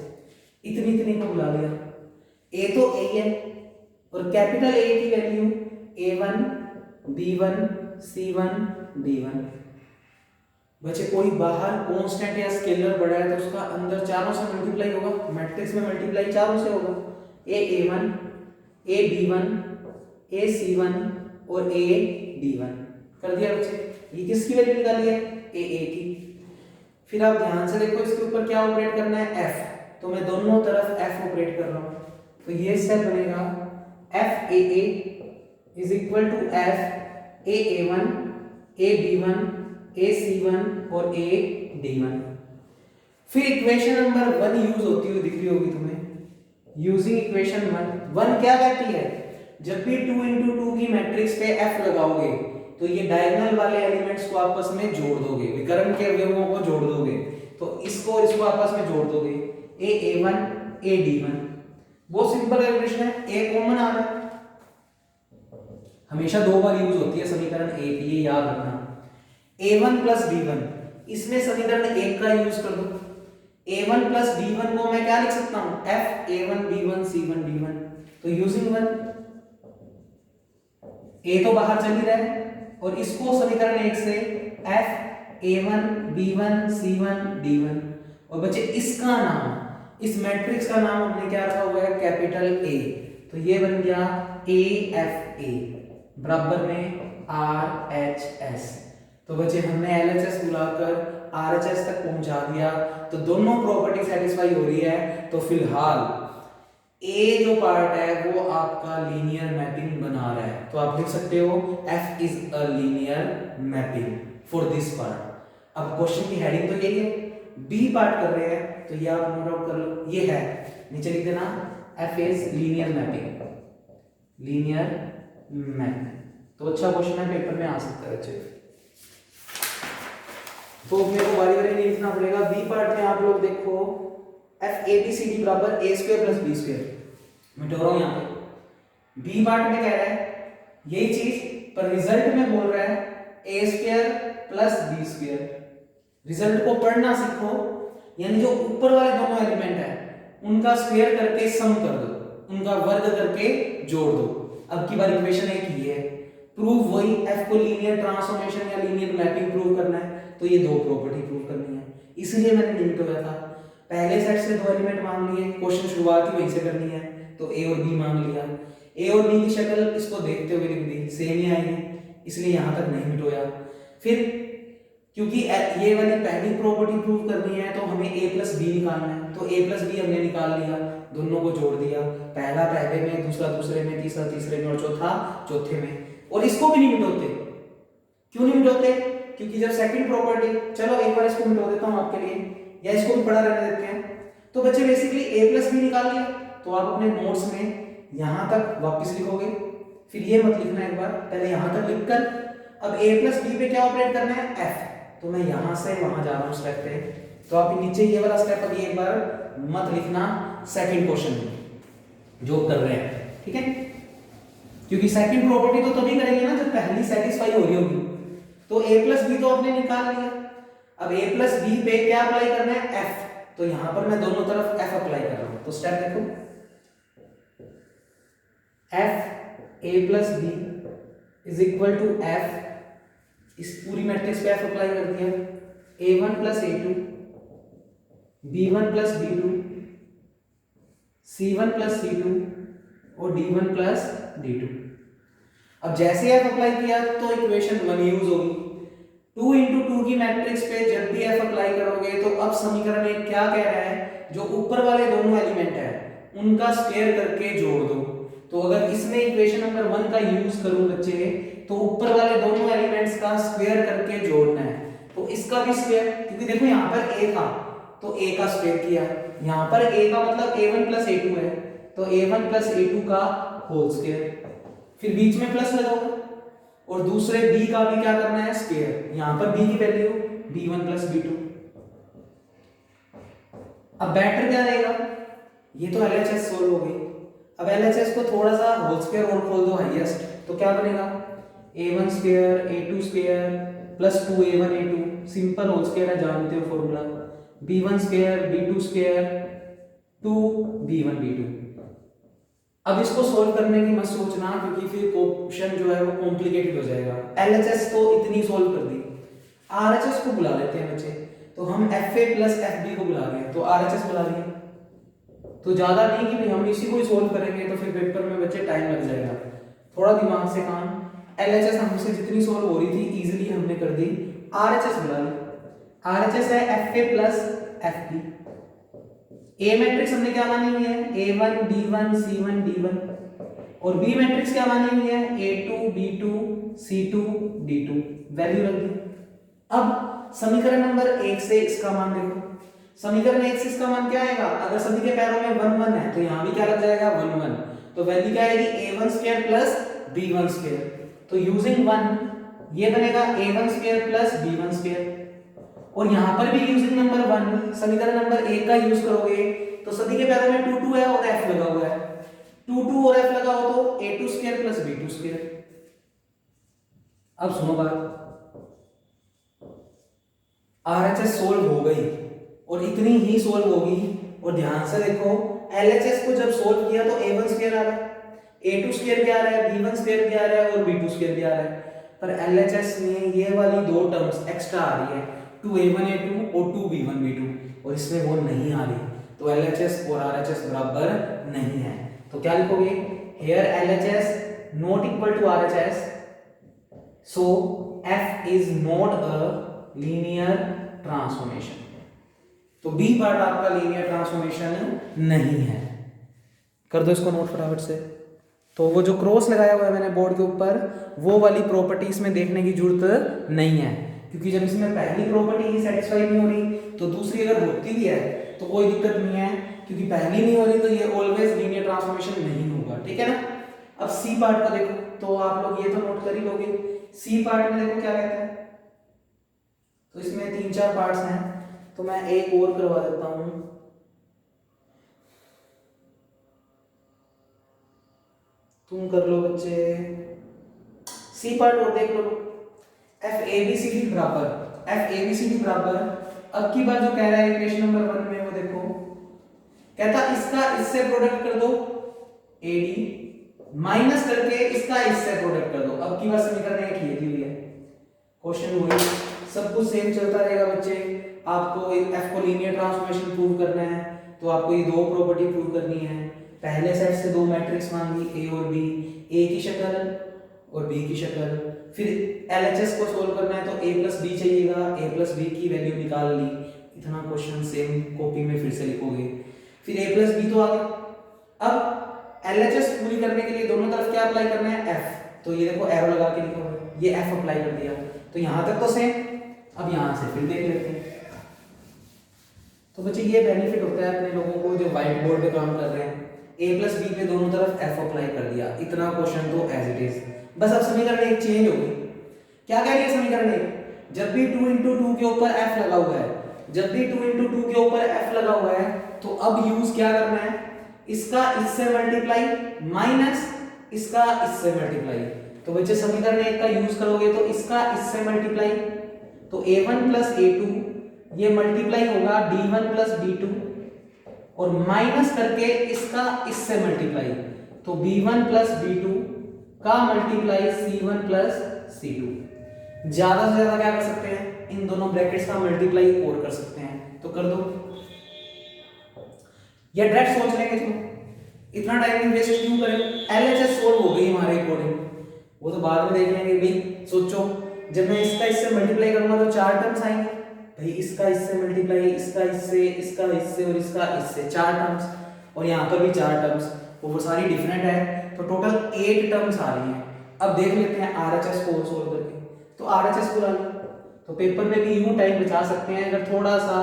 इतनी इतनी को बुला लिया, A तो A है और कैपिटल A की value A1 B1 C1 D1, बच्चे कोई बाहर कांस्टेंट या स्केलर बड़ा है तो उसका अंदर चारों से मल्टीप्लाई होगा, मैट्रिक्स में मल्टीप्लाई चारों से होगा, a1 a b1 a c1 और a d1 कर दिया बच्चे। ये किसकी वैल्यू निकाली है, a की। फिर आप ध्यान से देखो इसके ऊपर क्या ऑपरेट करना है, f, तो मैं दोनों तरफ f ऑपरेट कर रहा हूं, तो ये स्टेप बनेगा f a a is equal to f a1 a b1 a c1 और a d1। फिर इक्वेशन नंबर 1 यूज होती हुई दिख रही होगी तुम्हें, यूजिंग इक्वेशन 1 क्या कहती है, जब भी 2 into 2 की मैट्रिक्स पे f लगाओगे तो ये डायगोनल वाले एलिमेंट्स को आपस में जोड़ दोगे, विकर्ण के अवयवों को जोड़ दोगे, तो इसको इसको आपस में जोड़ दोगे, a1 a d1। बहुत सिंपल कैलकुलेशन है, a कॉमन आ रहा है, हमेशा दो बार यूज होती है समीकरण a की, ये याद रखना। a1 प्लस d1, इसमें समीकरण 1 का यूज कर दो, a1 प्लस d1 को मैं क्या लिख सकता हूं, f a1 b1 c1 d1। तो यूजिंग 1, a तो बाहर चल ही रहा है और इसको समीकरण 1 से f a1 b1 c1 d1। और बच्चे इसका नाम, इस मैट्रिक्स का नाम हमने क्या रखा हुआ है, कैपिटल A, तो ये बन गया AFA बराबर में RHS। तो बच्चे हमने LHS बुलाकर RHS तक पहुंचा दिया, तो दोनों प्रॉपर्टी सेटिस्फाई हो रही है। तो फिलहाल A जो पार्ट है वो आपका लीनियर मैपिंग बना रहा है, तो आप लिख सकते हो F is a linear mapping for this part. अब क्वेश्चन की हेडिंग तो यही है, B पार्ट कर रहे हैं तो ये आप नोट आउट कर लो, ये है, नीचे लिख देना F is linear mapping, linear map. तो अच्छा क्वेश्चन है, पेपर में आ सकता है बच्चे। तो मेरे को बारी बारी नहीं लिखना पड़ेगा। बी पार्ट में आप लोग देखो F A B C D बराबर A square plus B square, मैं डोर रहा हूं यहां पे। बी पार्ट में कह रहा है यही चीज, पर रिजल्ट में बोल रहा है A square plus B square. Result को पढ़ना सीखो, यानी जो ऊपर वाले दोनों एलिमेंट है उनका स्क्वायर करके सम कर दो, उनका वर्ग करके जोड़ दो। अब की बार इक्वेशन एक ही है, प्रूव वही, एफ को लीनियर ट्रांसफॉर्मेशन या लीनियर मैपिंग प्रूव करना है, तो ये दो प्रॉपर्टी प्रूव करनी है, इसलिए मैंने लिमिट होया था। पहले सेट से दो एलिमेंट मांग लिए, क्वेश्चन शुरुआत ही वहीं से करनी है, तो ए और बी मांग लिया, ए और बी की शक्ल इसको देखते हुए लिख दी, सेम ही आएगी, इसलिए यहां तक नहीं मिटोया। फिर क्योंकि ये वाली पहली प्रॉपर्टी प्रूव करनी है तो हमें a प्लस बी निकालना है, तो a प्लस बी हमने निकाल लिया, दोनों को जोड़ दिया, पहला पहले में, दूसरा दूसरे में, तीसरा तीसरे में और चौथा चौथे में। और इसको भी नहीं मिटाते, क्यों नहीं मिटाते, क्योंकि जब सेकंड प्रॉपर्टी, चलो एक बार इसको मिटा देता हूं आपके लिए, या इसको भी पढ़ा रहने देते हैं। तो बच्चे बेसिकली a प्लस बी निकाल लिया, तो आप अपने नोट्स में यहां तक वापस लिखोगे, फिर ये मत लिखना, एक बार पहले यहां तक लिखकर अब a प्लस बी पे क्या ऑपरेट करना है, f, तो मैं यहां से वहां जा रहा हूं स्टेप पे, तो आप नीचे ये वाला स्टेप अभी एक बार मत लिखना सेकंड क्वेश्चन में जो कर रहे हैं, ठीक है, क्योंकि सेकंड प्रॉपर्टी तो तभी करेंगे ना जब पहली सेटिस्फाई हो रही होगी। तो a प्लस बी तो आपने निकाल लिया, अब a प्लस बी पे क्या अप्लाई करना है, f, तो यहां पर मैं दोनों तरफ f अप्लाई कर रहा हूं, तो स्टेप देखो, f a plus B is equal to f, इस पूरी मैट्रिक्स पे f अप्लाई कर दिया, a1 plus a2 b1 plus b2 c1 plus c2 और d1 प्लस d2। अब जैसे f अप्लाई किया तो इक्वेशन 1 यूज होगी। 2 into 2 की मैट्रिक्स पे जब भी f अप्लाई करोगे तो अब समीकरण एक क्या कह रहा है, जो ऊपर वाले दोनों एलिमेंट है उनका स्क्वायर करके जोड़ दो। तो अगर इसमें इक्वेशन नंबर 1 का यूज करूं बच्चे, तो ऊपर वाले दोनों एलिमेंट्स का स्क्वायर करके जोड़ना है, तो इसका भी स्क्वायर, क्योंकि देखो यहाँ पर a था तो a का स्क्वायर किया, यहाँ पर a का मतलब a1 प्लस a2 है, तो a1 प्लस a2 का होल स्क्वायर, फिर बीच में प्लस लगाओ और दूसरे b का भी क्या करना है, स्क्वायर, यहाँ पर b की वैल्यू b1 प्लस b2। अब बेटर क्या रहेगा, ये तो LHS सोल्व हो गई, अब LHS को थोड़ा सा होल स्क्वायर और खोल दो हाईएस्ट, तो क्या बनेगा, a1 square a2 square plus 2a1 a2, simple whole square है, जानते हो formula, b1 square b2 square 2b1 b2। अब इसको सॉल्व करने की मत सोचना, क्योंकि फिर क्वेश्चन जो है वो कॉम्प्लिकेटेड हो जाएगा। LHS तो इतनी सॉल्व कर दी, आरएचएस को बुला लेते हैं बच्चे, तो हम F A plus F B को बुला रहे हैं, तो आरएचएस बुला लिया। तो ज्यादा नहीं कि भाई हम इसी को ही सोल्व करेंगे तो फिर पेपर में बच्चे टाइम लग जाएगा, थोड़ा दिमाग से काम। एलएचएस हमसे जितनी सोल्व हो रही थी इजीली हमने कर दी, आरएचएस बुला ली। आरएचएस है F A plus F B. A matrix हमने क्या मानी हुई है, A1 B1 C1 D1, और बी मैट्रिक्स क्या मानी हुई है, A2 B2 C2 D2, value रख दी। अब समीकरण नंबर 1 से इसका मान देखो, समीकरण 1 से इसका मान क्या आएगा, अगर सभी के पैरों में 1 1 है तो यहां भी क्या लग जाएगा 1 1, तो वैल्यू क्या आएगी A1 square plus B1 square, तो यूजिंग 1 ये बनेगा A1 square plus B1 square, और यहां पर भी यूजिंग नंबर 1 समीकरण नंबर 1 का यूज करोगे तो सभी के पैरों में 2 2 है और f लगा हुआ है, 2 2 और f लगा हो तो A2 square plus B2 square. अब सुनो बात, आरएचएस सोल्व हो गई और इतनी ही सोल्व होगी, और ध्यान से देखो एलएचएस को जब सोल्व किया तो A1 स्क्वायर आ रहा है, A2 स्क्वायर भी आ रहा है, B1 स्क्वायर भी आ रहा है और B2 स्क्वायर भी आ रहा है, पर एलएचएस में ये वाली दो टर्म्स एक्स्ट्रा आ रही है, 2A1A2 और 2B1B2, और इसमें वो नहीं आ रही, तो एलएचएस और आरएचएस बराबर नहीं है। तो क्या लिखोगे, here LHS not equal to RHS, so F is not a linear transformation. तो बी पार्ट आपका लीनियर ट्रांसफॉर्मेशन नहीं है। कर दो इसको नोट फटाफट से। तो वो जो क्रॉस लगाया हुआ है मैंने बोर्ड के ऊपर, वो वाली प्रॉपर्टी इसमें देखने की जरूरत नहीं है, क्योंकि जब इसमें पहली प्रॉपर्टी ही सेटिस्फाई नहीं हो रही तो दूसरी अगर होती भी है तो कोई दिक्कत नहीं है, क्योंकि पहली नहीं हो रही तो ये ऑलवेज लीनियर ट्रांसफॉर्मेशन नहीं होगा, ठीक है ना। अब सी पार्ट का देखो, तो आप लोग ये तो नोट कर ही लोगे, सी पार्ट में देखो क्या कहता है, तो इसमें 3-4 पार्ट्स हैं, तो मैं एक और करवा देता हूं। तुम कर लो बच्चे सी पार्ट और देख लो, F A B C D बराबर, F A B C D बराबर, अब की बार जो कह रहा है इक्वेशन नंबर 1 में वो देखो, कहता इसका इससे प्रोडक्ट कर दो ए डी माइनस करके इसका इससे प्रोडक्ट कर दो। अब की बार समीकरण एक ही दी हुई है, क्वेश्चन वही, सब कुछ सेम चलता रहेगा बच्चे। आपको एफ को लीनियर ट्रांसफॉर्मेशन प्रूव करना है तो आपको ये दो प्रॉपर्टी प्रूव करनी है। पहले सेट से दो मैट्रिक्स मान ली ए और बी, ए की शक्ल और बी की शक्ल, फिर एलएचएस को सोल्व करना है तो a प्लस बी चाहिएगा, a प्लस बी की वैल्यू निकाल ली, इतना क्वेश्चन सेम कॉपी में फिर से लिखोगे, फिर a प्लस बी तो आ गया। अब एलएचएस पूरी करने के लिए दोनों तरफ क्या अप्लाई करना है, f, तो ये देखो एरो लगा के लिखो, ये f अप्लाई कर दिया, तो यहां तक तो सेम। अब यहां से फिर देख लेते हैं, तो बच्चे ये बेनिफिट होता है अपने लोगों को जो व्हाइट बोर्ड पे काम कर रहे हैं, a प्लस बी पे दोनों तरफ f अप्लाई कर दिया, इतना क्वेश्चन तो एज इट इज। बस अब समीकरण एक चेंज हो गई, क्या कह रही है समीकरण एक, जब भी 2 into 2 के ऊपर f लगा हुआ है, जब भी 2 into 2 के ऊपर f लगा हुआ है तो अब यूज क्या करना है, इसका इससे मल्टीप्लाई माइनस इसका इससे मल्टीप्लाई। तो बच्चे समीकरण एक का यूज करोगे तो इसका इससे मल्टीप्लाई, तो a1 प्लस a2 ये मल्टीप्लाई होगा d1 प्लस d2, और माइनस करके इसका इससे मल्टीप्लाई, तो b1 प्लस b2 का मल्टीप्लाई c1 प्लस c2। ज्यादा से ज्यादा क्या कर सकते हैं, इन दोनों ब्रैकेट्स का मल्टीप्लाई और कर सकते हैं, तो कर दो। या डायरेक्ट सोच लेंगे, चलो इतना टाइम वेस्ट क्यों करें, एलएचएस सोल्व हो गई हमारे अकॉर्डिंग, वो तो बाद में देख लेंगे। भाई सोचो जब मैं इसका इससे मल्टीप्लाई करूंगा तो 4 टर्म्स आएंगे, भाई इसका इससे मल्टीप्लाई, इसका इससे, इसका इससे और इसका इससे, 4 टर्म्स, और यहाँ पर भी 4 टर्म्स, वो सारी डिफरेंट है, तो टोटल 8 टर्म्स आ रही हैं। अब देख लेते हैं आरएचएस को सोल्व करके, तो आरएचएस को ला लो, तो पेपर में भी यूं टाइम बचा सकते हैं अगर थोड़ा सा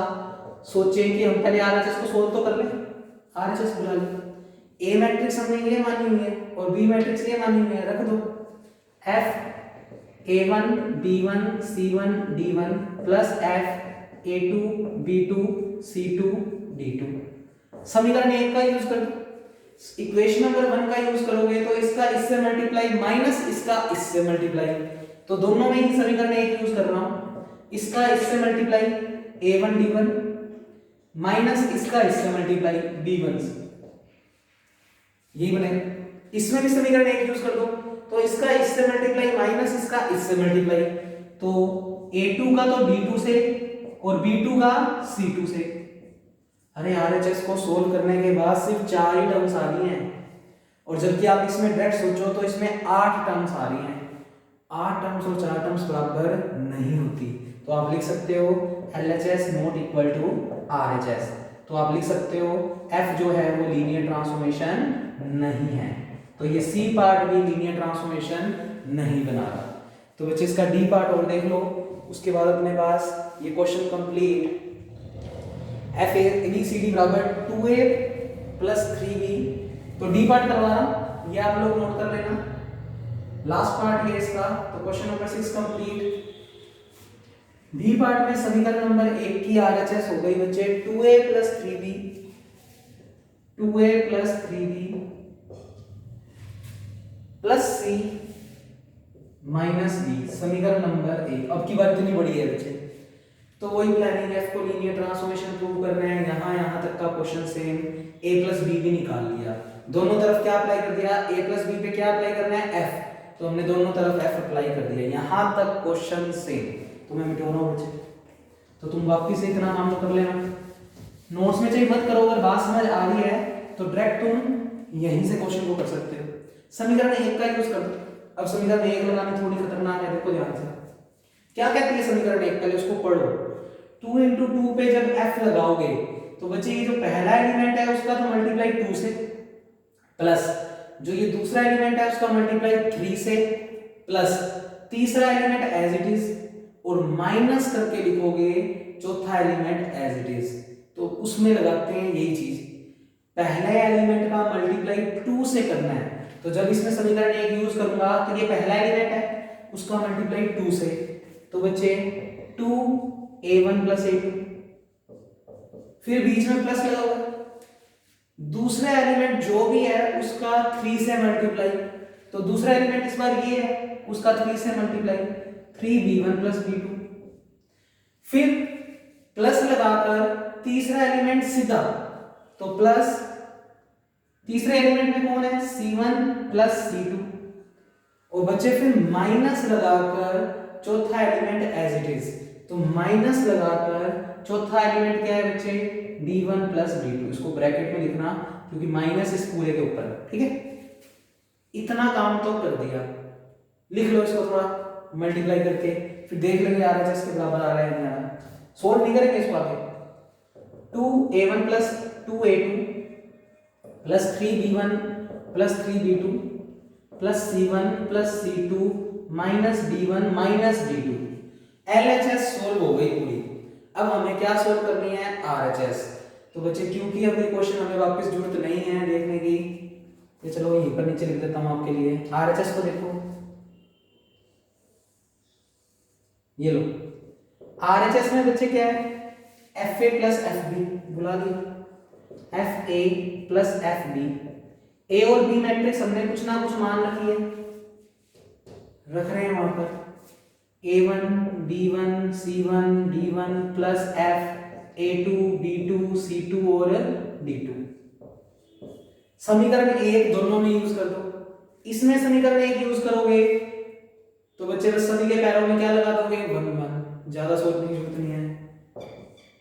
सोचें कि हम पहले आरएचएस को सोल्व तो कर लें। आरएचएस बुला लो, ए मैट्रिक्स हमने ये मानी हुई है और बी मैट्रिक्स ये मानी हुई है, रख दो F a1 b1 c1 d1 plus f a2 b2 c2 d2। समीकरण एक का यूज कर दो, इक्वेशन नंबर 1 का यूज करोगे तो इसका इससे मल्टीप्लाई माइनस इसका इससे मल्टीप्लाई, तो दोनों में ही समीकरण एक यूज कर रहा हूं, इसका इससे मल्टीप्लाई a1 d1 माइनस इसका इससे मल्टीप्लाई b1, यही बनेगा। इसमें भी समीकरण एक यूज कर दो, तो इसका इससे मल्टीप्लाई माइनस इसका इससे मल्टीप्लाई, तो A2 का तो D2 से और B2 का C2 से। अरे RHS को सोल्व करने के बाद सिर्फ 4 ही टर्म्स आ रही हैं, और जबकि आप इसमें डायरेक्ट सोचो तो इसमें 8 टर्म्स आ रही हैं। 8 टर्म्स और 4 टर्म्स बराबर नहीं होती, तो आप लिख सकते हो LHS not equal to RHS। तो आप लिख सकते हो F जो है वो लीनियर ट्रांसफॉर्मेशन नहीं है, तो ये C पार्ट भी लीनियर ट्रांसफॉर्मेशन नहीं बना रहा। तो बच्चे इसका D पार्ट और देख लो, उसके बाद अपने पास ये क्वेश्चन कंप्लीट। FABCD बराबर 2A प्लस 3B, तो D पार्ट करवा रहा, ये आप लोग नोट कर लेना। लास्ट पार्ट है इसका, तो question number 6 complete. D part में समीकरण नंबर 1 की RHS हो गई बच्चे 2A plus 3B, 2A plus 3B plus C minus B, समीकरण नंबर 1। अब की बात इतनी बड़ी है बच्चे, तो वही प्लानिंग, F को लीनियर ट्रांसफॉर्मेशन प्रूव करना है। यहाँ तक का question same, A plus B भी निकाल लिया, दोनों तरफ क्या अप्लाई कर दिया, A प्लस B पे क्या अप्लाई करना है, F, तो हमने दोनों तरफ F अप्लाई कर दिया। यहाँ तक क्वेश्चन सेम, तो मैं मिटा रहा हूँ बच्चे, तो तुम वापस से इतना काम कर लेना, नोट्स में चाहिए मत करो, अगर बात समझ आ रही है तो डायरेक्ट तुम यहीं से क्वेश्चन को कर सकते हो। समीकरण 1 का यूज कर दो। अब समीकरण 1 लगाना थोड़ी खतरनाक है, देखो ध्यान से क्या कहती है समीकरण 1, पहले उसको पढ़ो। 2 into 2 पे जब F लगाओगे तो बच्चे ये जो पहला एलिमेंट है उसका तो मल्टीप्लाई 2 से, प्लस जो ये दूसरा एलिमेंट है उसका मल्टीप्लाई 3 से, प्लस तीसरा एलिमेंट एज इट इज, और माइनस करके लिखोगे चौथा एलिमेंट एज इट इज। तो उसमें लगाते हैं यही चीज, पहले एलिमेंट का मल्टीप्लाई 2 से करना है, तो जब इसमें समीकरण 1 यूज करूंगा तो ये पहला एलिमेंट है उसका मल्टीप्लाई 2 से, तो बच्चे 2A1 प्लस A2, फिर बीच में प्लस लगाओगे, दूसरा एलिमेंट जो भी है उसका 3 से मल्टीप्लाई, तो दूसरा एलिमेंट इस बार ये है उसका 3 से मल्टीप्लाई, 3B1 प्लस B2, फिर प्लस लगाकर तीसरा एलिमेंट सीधा, तो प्लस तीसरे एलिमेंट में कौन है, C1 प्लस C2, और बच्चे फिर माइनस लगाकर चौथा एलिमेंट एज इट इज, तो माइनस लगाकर चौथा एलिमेंट क्या है बच्चे, D1 प्लस D2, इसको ब्रैकेट में लिखना क्योंकि माइनस इस पूरे के ऊपर, ठीक है। इतना काम तो कर दिया, लिख लो इसको थोड़ा मल्टीप्लाई करके, फिर देख लेंगे RHS के बराबर आ रहा है नहीं आ रहा, सोल्व नहीं करेंगे इसको आगे। 2A1 plus 2A2 plus 3B1 plus 3B2 plus C1 plus C2 minus D1 minus D2, LHS solve हो गई पूरी। अब हमें क्या सोल्व करनी है, RHS। तो बच्चे क्योंकि अब ये क्वेश्चन हमें वापस जरूरत नहीं है देखने की, ये चलो यहीं पर नीचे लिख देता हूं आपके लिए। RHS को देखो, ये लो RHS में बच्चे क्या है, FA प्लस FB, बुला दिया FA प्लस FB, A और B मैट्रिक्स हमने कुछ ना कुछ मान रखी है, रख रहे हैं वहां पर A1 B1 C1 D1 plus F A2 B2 C2 और D2। समीकरण 1 दोनों में यूज कर दो, इसमें समीकरण 1 यूज करोगे तो बच्चे बस सभी के पैरों में क्या लगा दोगे, 1 1, ज्यादा सोचने की जरूरत नहीं है,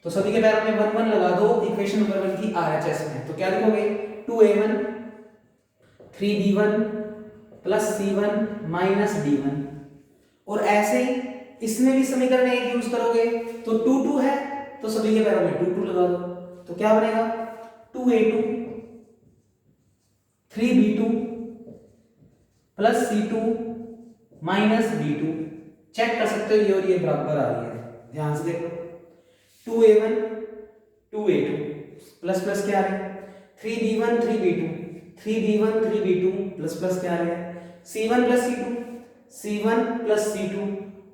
तो सभी के पैरों में 1 1 लगा दो इक्वेशन नंबर 1 की RHS में, तो क्या लिखोगे 2A1 3B1 plus C1 minus D1, और ऐसे ही इसमें भी समीकरण 1 यूज करोगे तो 2 2 है तो सभी के पैरों में 2 2 लगा दो, तो क्या बनेगा 2A2 3B2 plus C2 minus B2, check कर सकते हो ये और ये बराबर आ रही है, ध्यान से देखो 2A1 2A2 प्लस प्लस क्या आ रहा है 3B1 3B2 3B1 3B2 plus plus क्या आ रहा है C1 plus C2 C1 plus C2,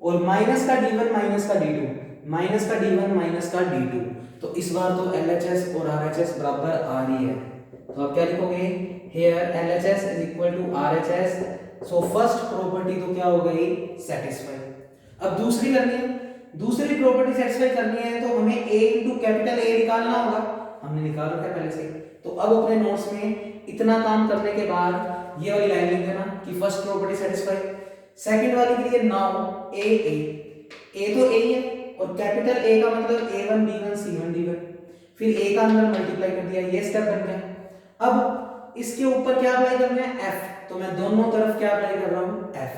और माइनस का D1 माइनस का D2, माइनस का D1 माइनस का D2, तो इस बार तो LHS और RHS बराबर आ रही है, तो आप क्या लिखोगे here LHS is equal to RHS, so first property तो क्या हो गई, सेटिस्फाई। अब दूसरी करनी है, दूसरी प्रॉपर्टी सेटिस्फाई करनी है तो हमें A into कैपिटल A निकालना होगा, हमने निकाल रखा है पहले से, तो अब अपने नोट्स में इतना काम करने के बाद ये वाली लाइन लिख देना कि फर्स्ट प्रॉपर्टी सेटिस्फाई। सेकंड वाली के लिए नाउ A ए तो ए ही है, और कैपिटल ए का मतलब A1 B1 C1 D1, फिर ए का अंदर मल्टीप्लाई कर दिया, ये स्टेप बन गया। अब इसके ऊपर क्या अप्लाई करना है, एफ, तो मैं दोनों तरफ क्या अप्लाई कर रहा हूँ, एफ।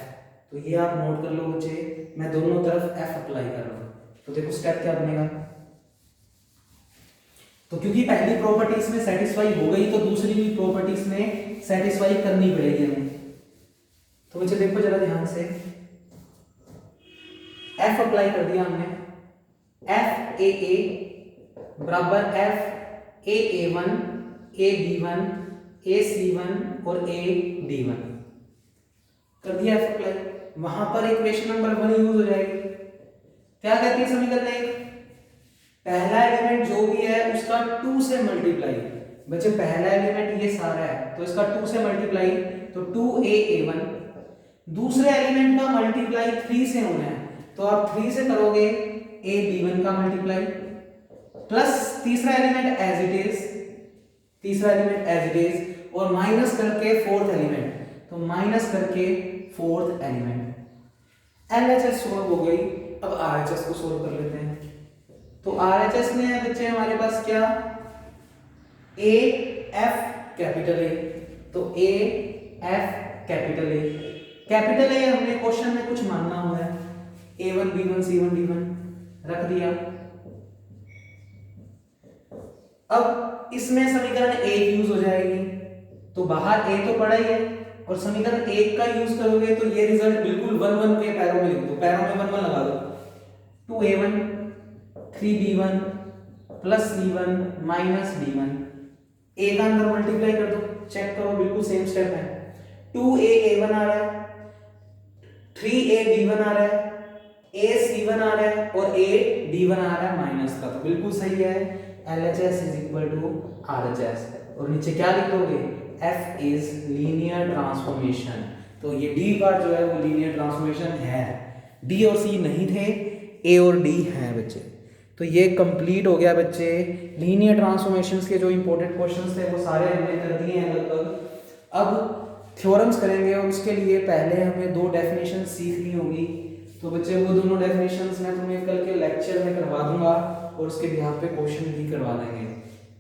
तो ये आप नोट कर लो बच्चे, मैं दोनों तरफ एफ अप्लाई कर रहा हूँ। तो देखो स्टेप क्या बनेगा, तो क्योंकि पहली प्रॉपर्टी इसमें सेटिस्फाई हो गई तो दूसरी भी प्रॉपर्टी इसमें सेटिस्फाई करनी पड़ेगी हमें। तो बच्चे देखो जरा ध्यान से, एफ अप्लाई कर दिया हमने, एफ ए ए बराबर एफ ए A1 ए B1 ए C1 और ए D1 कर दिया एफ अप्लाई। वहां पर इक्वेशन नंबर 1 यूज हो जाएगी। क्या कहती है समीकरण एक, पहला एलिमेंट जो भी है उसका 2 से मल्टीप्लाई, बच्चे पहला एलिमेंट ये सारा है तो इसका 2 से मल्टीप्लाई, तो 2a A1, दूसरे एलिमेंट का मल्टीप्लाई 3 से होना है तो आप 3 से करोगे a B1 का मल्टीप्लाई, प्लस तीसरा एलिमेंट एज इट इज, तीसरा एलिमेंट एज इट इज, और माइनस करके फोर्थ एलिमेंट, तो माइनस करके फोर्थ एलिमेंट। LHS सोल्व हो गई। अब RHS को सोल्व कर लेते हैं। तो RHS में है बच्चे हमारे पास क्या, A F कैपिटल A, तो A F capital A, capital A हमने क्वेश्चन में कुछ मानना हुआ है, A1 B1 C1 D1 रख दिया। अब इसमें समीकरण 1 यूज हो जाएगी, तो बाहर A तो पड़ा ही है और समीकरण 1 का यूज करोगे तो ये रिजल्ट बिल्कुल 1 1 के पैरों में लिख दो, पैरों में 1 1 लगा दो, 2A1 3B1 plus C1 minus D1, A का अंदर मल्टीप्लाई कर दो, चेक करो बिल्कुल सेम स्टेप है, 2A A1 आ रहा है, 3A B1 आ रहा है, A C1 आ रहा है और A D1 आ रहा है माइनस का, तो बिल्कुल सही है। LHS is equal to RHS, और नीचे क्या लिख दोगे, F इज लीनियर ट्रांसफॉर्मेशन, तो ये D पार्ट जो है वो लीनियर ट्रांसफॉर्मेशन है, D और C नहीं थे, A और D हैं बच्चे। तो ये कंप्लीट हो गया बच्चे, लीनियर ट्रांसफॉर्मेशंस के जो इंपॉर्टेंट क्वेश्चंस थे वो सारे हमने कर दिए हैं लगभग। अब थ्योरम्स करेंगे और उसके लिए पहले हमें 2 डेफिनेशन सीखनी होगी, तो बच्चे वो दोनों डेफिनेशंस मैं तुम्हें कल के लेक्चर में करवा दूंगा और उसके बिहाफ पे क्वेश्चन भी करवा देंगे,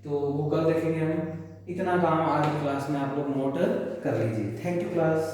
तो वो कल देखेंगे हम। इतना काम आज की क्लास में आप लोग नोट कर लीजिए। Thank you class.